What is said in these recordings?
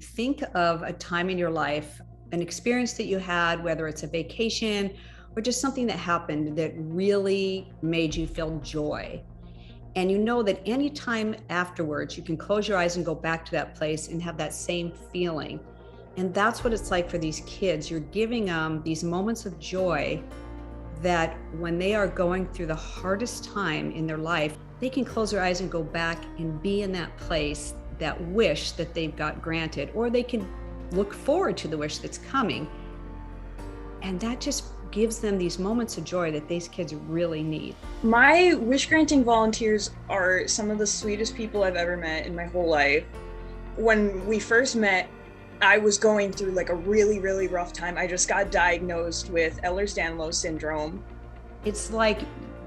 Think of a time in your life, an experience that you had, whether it's a vacation or just something that happened that really made you feel joy. And you know that anytime afterwards, you can close your eyes and go back to that place and have that same feeling. And that's what it's like for these kids. You're giving them these moments of joy that when they are going through the hardest time in their life, they can close their eyes and go back and be in that place, that wish that they've got granted, or they can look forward to the wish that's coming. And that just gives them these moments of joy that these kids really need. My wish granting volunteers are some of the sweetest people I've ever met in my whole life. When we first met, I was going through like a really, really rough time. I just got diagnosed with Ehlers-Danlos syndrome. It's like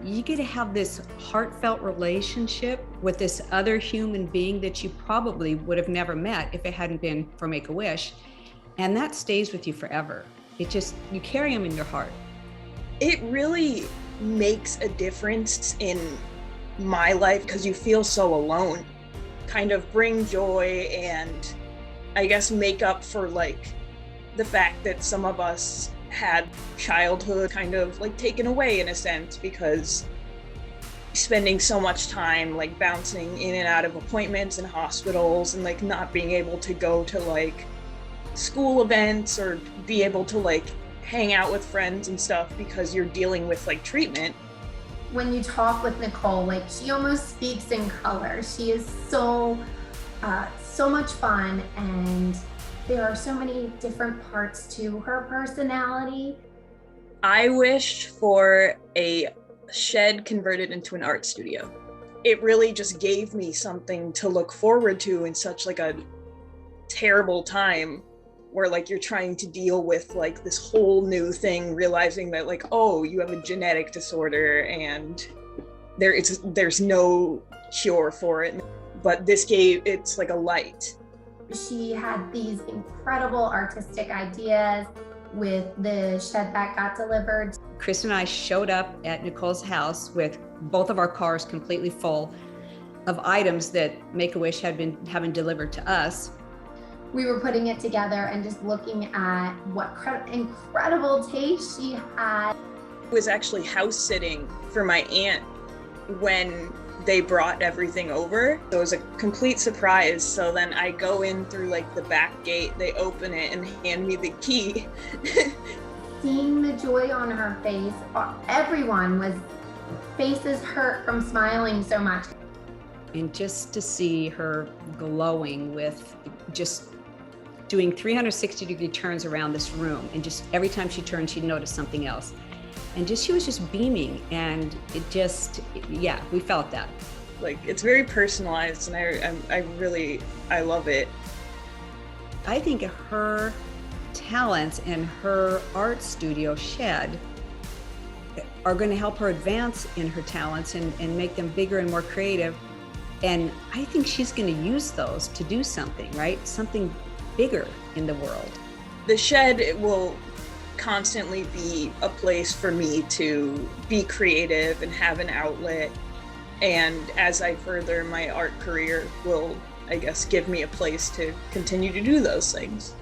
you get to have this heartfelt relationship with this other human being that you probably would have never met if it hadn't been for Make-A-Wish. And that stays with you forever. You carry them in your heart. It really makes a difference in my life because you feel so alone. Kind of bring joy and I guess make up for like the fact that some of us had childhood kind of like taken away in a sense, because spending so much time like bouncing in and out of appointments and hospitals and like not being able to go to like school events or be able to like hang out with friends and stuff because you're dealing with like treatment. When you talk with Nicole, like she almost speaks in color. She is so much fun, and there are so many different parts to her personality. I wish for a shed converted into an art studio. It really just gave me something to look forward to in such like a terrible time where like you're trying to deal with like this whole new thing, realizing that like, oh, you have a genetic disorder and there's no cure for it. But it's like a light. She had these incredible artistic ideas with the shed that got delivered. Chris and I showed up at Nicole's house with both of our cars completely full of items that Make-A-Wish had been having delivered to us. We were putting it together and just looking at what incredible taste she had. I was actually house sitting for my aunt when they brought everything over. So it was a complete surprise. So then I go in through like the back gate, they open it and hand me the key. Seeing the joy on her face, faces hurt from smiling so much. And just to see her glowing with just doing 360-degree turns around this room, and just every time she turned, she'd notice something else. And she was just beaming, and we felt that. Like, it's very personalized, and I love it. I think her talents and her art studio shed are going to help her advance in her talents and make them bigger and more creative. And I think she's going to use those to do something, right? Something bigger in the world. The shed will constantly be a place for me to be creative and have an outlet. And as I further my art career will, I guess, give me a place to continue to do those things.